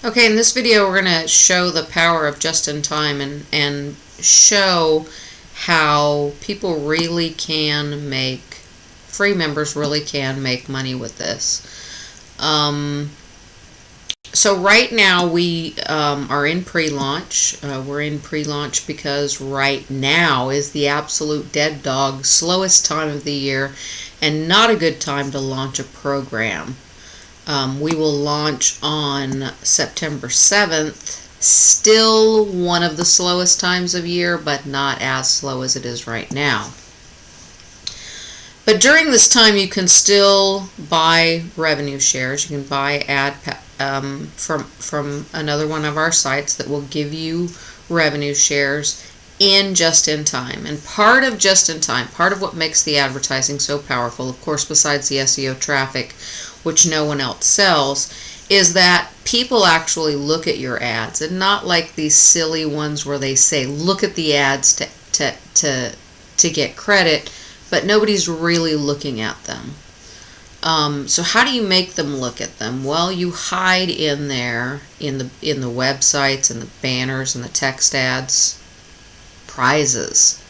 Okay, in this video we're going to show the power of just-in-time and show how people really can make, free members really can make money with this. So right now we are in pre-launch. We're in pre-launch because right now is the absolute dead dog, slowest time of the year, and not a good time to launch a program. We will launch on September 7th, still one of the slowest times of year, but not as slow as it is right now. But during this time you can still buy revenue shares. You can buy ad from another one of our sites that will give you revenue shares in just-in-time. And part of just-in-time, part of what makes the advertising so powerful, of course besides the SEO traffic, which no one else sells, is that people actually look at your ads, and not like these silly ones where they say look at the ads to get credit, but nobody's really looking at them. So how do you make them look at them? Well, you hide in there in the websites and the banners and the text ads prizes.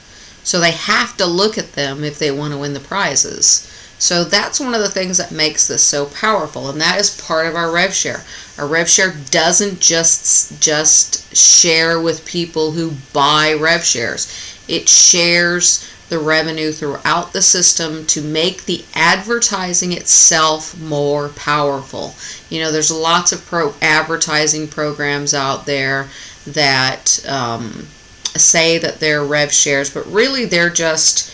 So they have to look at them if they want to win the prizes. So that's one of the things that makes this so powerful, and that is part of our rev share. Our rev share doesn't just share with people who buy rev shares. It shares the revenue throughout the system to make the advertising itself more powerful. You know, there's lots of advertising programs out there that say that they're rev shares, but really they're just,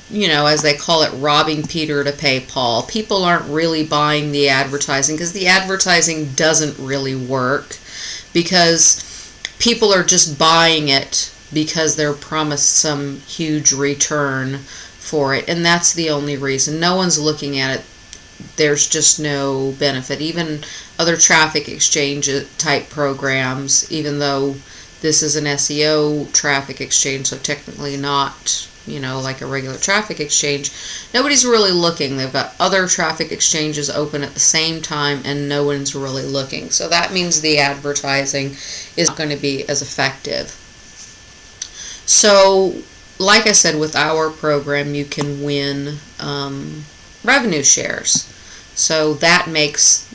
you know, as they call it, robbing Peter to pay Paul. People aren't really buying the advertising because the advertising doesn't really work, because people are just buying it because they're promised some huge return for it, and that's the only reason. No one's looking at it. There's just no benefit. Even other traffic exchange type programs, even though this is an SEO traffic exchange, so technically not, you know, like a regular traffic exchange, nobody's really looking. They've got other traffic exchanges open at the same time and no one's really looking. So that means the advertising is not going to be as effective. So like I said, with our program you can win revenue shares. So that makes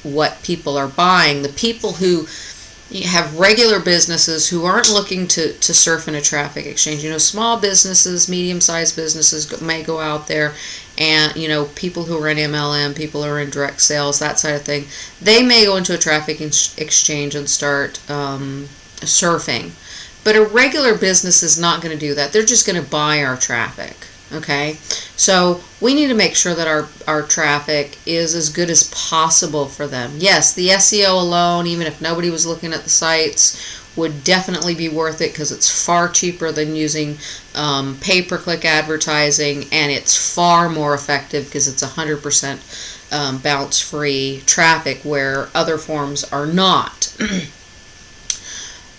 what people are buying, the people who have regular businesses who aren't looking to surf in a traffic exchange. You know, small businesses, medium-sized businesses may go out there, and, you know, people who are in MLM, people who are in direct sales, that side of thing, they may go into a traffic exchange and start surfing. But a regular business is not going to do that. They're just going to buy our traffic. Okay, so we need to make sure that our traffic is as good as possible for them. Yes, the SEO alone, even if nobody was looking at the sites, would definitely be worth it because it's far cheaper than using pay-per-click advertising, and it's far more effective because it's 100% bounce-free traffic where other forms are not.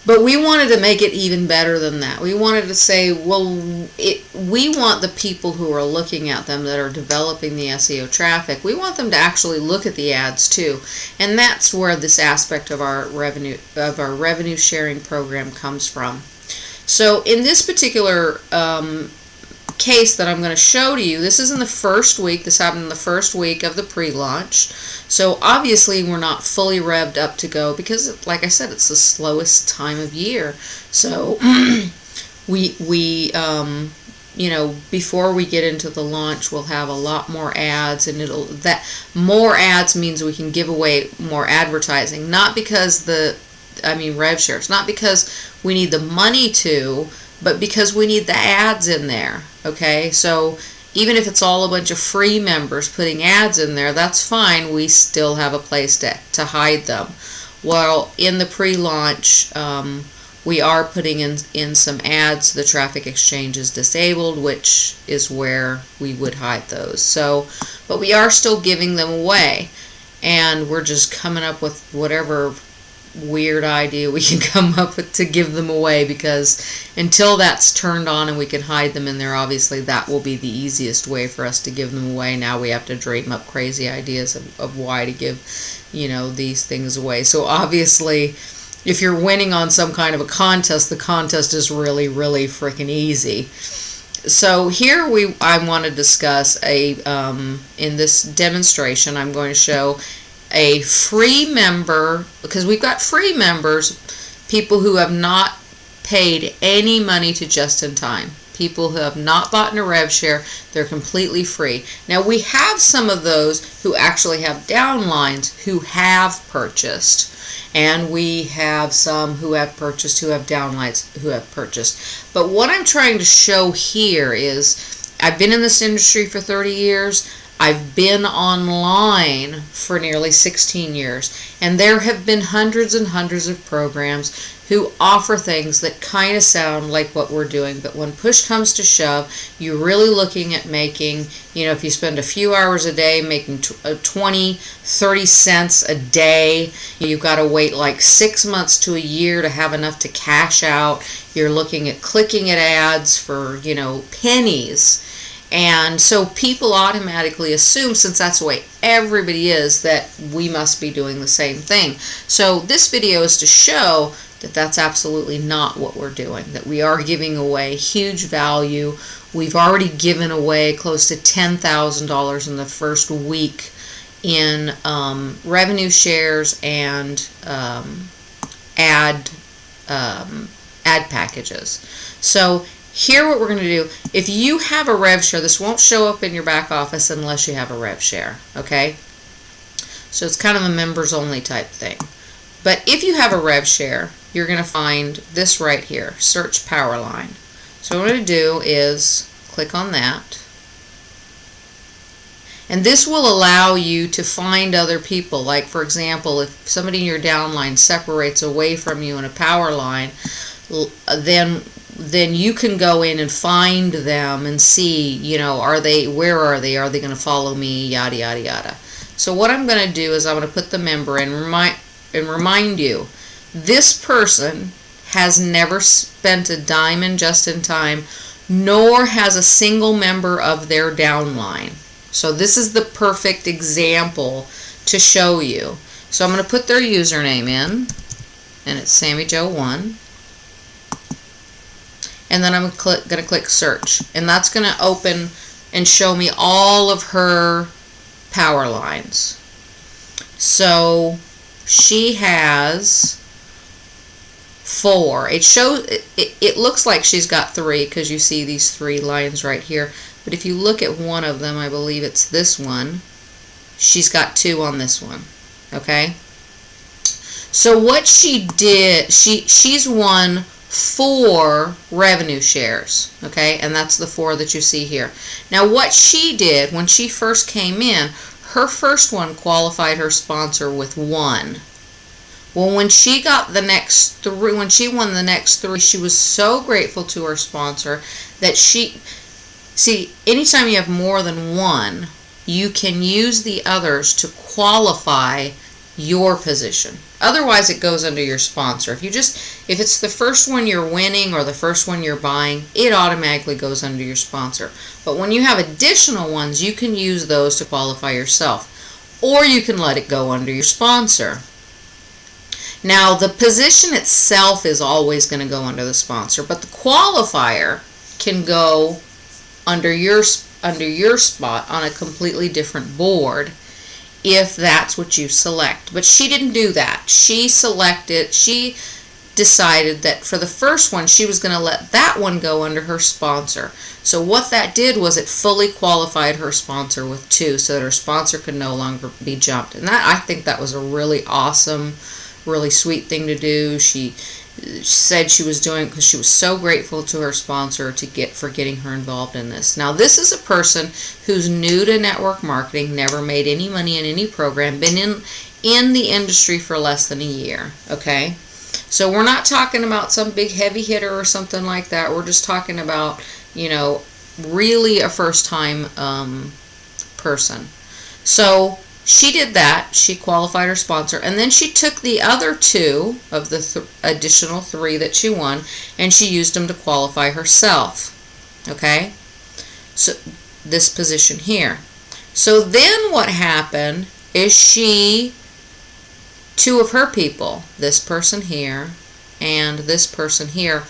But we wanted to make it even better than that. We wanted to say, well, we want the people who are looking at them, that are developing the SEO traffic, we want them to actually look at the ads too. And that's where this aspect of our revenue sharing program comes from. So in this particular case that I'm going to show to you, this is in the first week. This happened in the first week of the pre-launch. So obviously we're not fully revved up to go because, like I said, it's the slowest time of year. So we you know, before we get into the launch, we'll have a lot more ads, and more ads means we can give away more advertising. Not because rev shares, not because we need the money to, but because we need the ads in there. Okay, so even if it's all a bunch of free members putting ads in there, that's fine. We still have a place to hide them. Well, in the pre-launch, we are putting in some ads. The traffic exchange is disabled, which is where we would hide those. So, but we are still giving them away, and we're just coming up with whatever weird idea we can come up with to give them away, because until that's turned on and we can hide them in there, obviously that will be the easiest way for us to give them away. Now we have to dream up crazy ideas of why to give, these things away. So obviously, if you're winning on some kind of a contest, the contest is really, really freaking easy. So here I want to discuss in this demonstration, I'm going to show a free member, because we've got free members, people who have not paid any money to Just in Time, people who have not bought a rev share. They're completely free. Now we have some of those who actually have downlines who have purchased, and we have some who have purchased who have downlines who have purchased. But what I'm trying to show here is, I've been in this industry for 30 years. I've been online for nearly 16 years, and there have been hundreds and hundreds of programs who offer things that kind of sound like what we're doing, but when push comes to shove, you're really looking at making, if you spend a few hours a day making 20, 30 cents a day, you've got to wait like 6 months to a year to have enough to cash out. You're looking at clicking at ads for, pennies. And so people automatically assume, since that's the way everybody is, that we must be doing the same thing. So this video is to show that that's absolutely not what we're doing, that we are giving away huge value. We've already given away close to $10,000 in the first week in revenue shares and ad packages. So here what we're going to do, if you have a rev share, this won't show up in your back office unless you have a rev share, okay? So it's kind of a members only type thing. But if you have a rev share, you're going to find this right here, search power line. So what I'm going to do is click on that. And this will allow you to find other people. Like, for example, if somebody in your downline separates away from you in a power line, then you can go in and find them and see, where are they going to follow me, yada, yada, yada. So what I'm going to do is I'm going to put the member in and remind you, this person has never spent a dime in Just in Time, nor has a single member of their downline. So this is the perfect example to show you. So I'm going to put their username in, and it's SammyJo1. And then I'm going to click search, and that's going to open and show me all of her power lines. So she has 4. It looks like she's got 3 because you see these 3 lines right here. But if you look at one of them, I believe it's this one, she's got 2 on this one. Okay? So what she did, she's won 4 revenue shares, okay, and that's the 4 that you see here. Now what she did when she first came in, her first one qualified her sponsor with 1. Well, when she got the next 3, when she won the next 3, she was so grateful to her sponsor that anytime you have more than 1, you can use the others to qualify your position. Otherwise it goes under your sponsor. If it's the first one you're winning or the first one you're buying, it automatically goes under your sponsor. But when you have additional ones, you can use those to qualify yourself, or you can let it go under your sponsor. Now the position itself is always going to go under the sponsor, but the qualifier can go under your spot on a completely different board if that's what you select. But she didn't do that. She decided that for the first one she was going to let that one go under her sponsor. So what that did was it fully qualified her sponsor with 2, so that her sponsor could no longer be jumped. And I think that was a really awesome, really sweet thing to do. She said she was doing it because she was so grateful to her sponsor for getting her involved in this. Now this is a person who's new to network marketing, never made any money in any program, been in the industry for less than a year, okay? So we're not talking about some big heavy hitter or something like that. We're just talking about, really a first time person. So she did that. She qualified her sponsor, and then she took the other two of the additional three that she won, and she used them to qualify herself. Okay? So this position here. So then what happened is two of her people, this person here and this person here,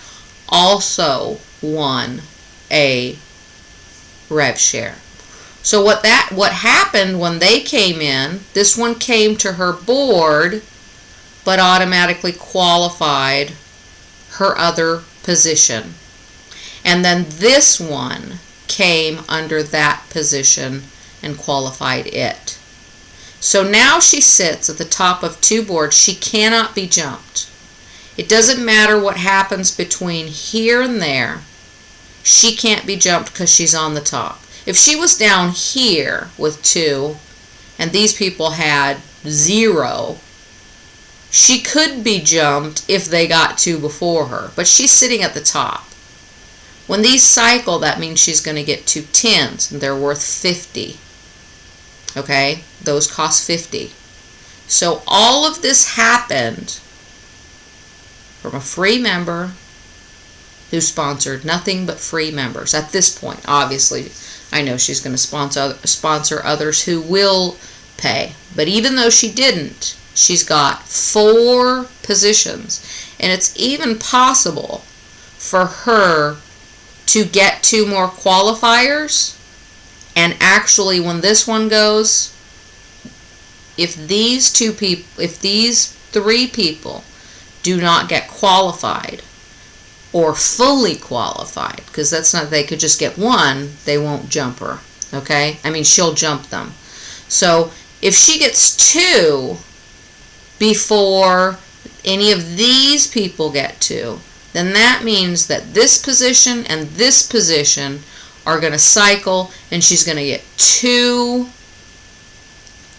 also won a rev share. So what happened when they came in, this one came to her board but automatically qualified her other position. And then this one came under that position and qualified it. So now she sits at the top of two boards. She cannot be jumped. It doesn't matter what happens between here and there. She can't be jumped because she's on the top. If she was down here with two and these people had 0, she could be jumped if they got 2 before her, but she's sitting at the top. When these cycle, that means she's going to get 2 10s, and they're worth 50. Okay? Those cost 50. So all of this happened from a free member who sponsored nothing but free members. At this point, obviously, I know she's going to sponsor others who will pay. But even though she didn't, she's got 4 positions. And it's even possible for her to get 2 more qualifiers. And actually, when this one goes, if these 3 people do not get qualified or fully qualified, because that's not, they could just get 1, they won't jump her. Okay? I mean, she'll jump them. So if she gets 2 before any of these people get 2, then that means that this position and this position are going to cycle, and she's going to get 2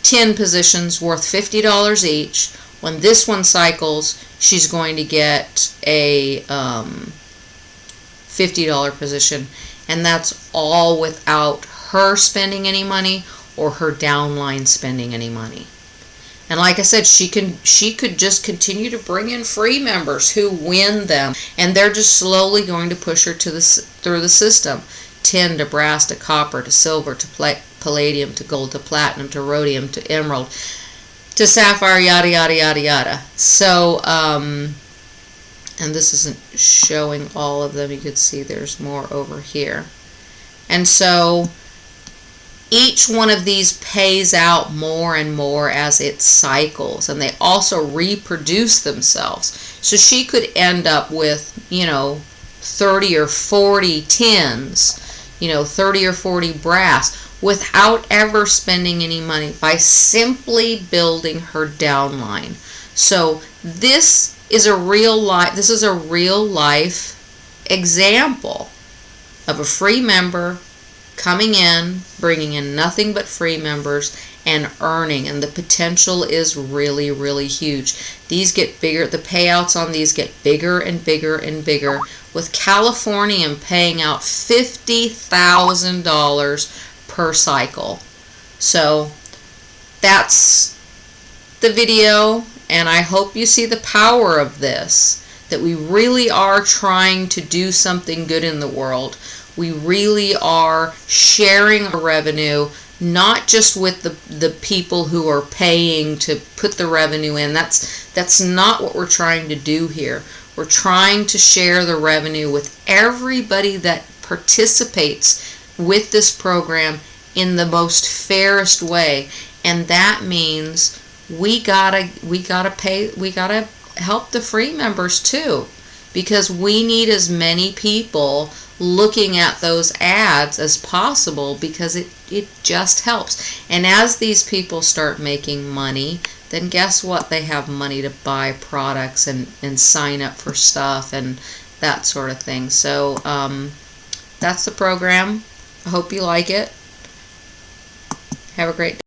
10 positions worth $50 each. When this one cycles, she's going to get a $50 position, and that's all without her spending any money or her downline spending any money. And like I said, she could just continue to bring in free members who win them, and they're just slowly going to push her through the system. Tin to brass to copper to silver to palladium to gold to platinum to rhodium to emerald to sapphire, yada yada yada yada. So and this isn't showing all of them. You could see there's more over here. And so each one of these pays out more and more as it cycles, and they also reproduce themselves. So she could end up with, 30 or 40 tins, 30 or 40 brass, without ever spending any money, by simply building her downline. So this is a real life example of a free member coming in, bringing in nothing but free members, and earning. And the potential is really, really huge. These get bigger. The payouts on these get bigger and bigger and bigger, with Californium paying out $50,000 per cycle. So that's the video, and I hope you see the power of this, that we really are trying to do something good in the world. We really are sharing our revenue, not just with the people who are paying to put the revenue in. That's not what we're trying to do here. We're trying to share the revenue with everybody that participates with this program in the most fairest way. And that means we gotta help the free members too, because we need as many people looking at those ads as possible, because it just helps. And as these people start making money, then guess what? They have money to buy products and sign up for stuff and that sort of thing. So that's the program. I hope you like it. Have a great day.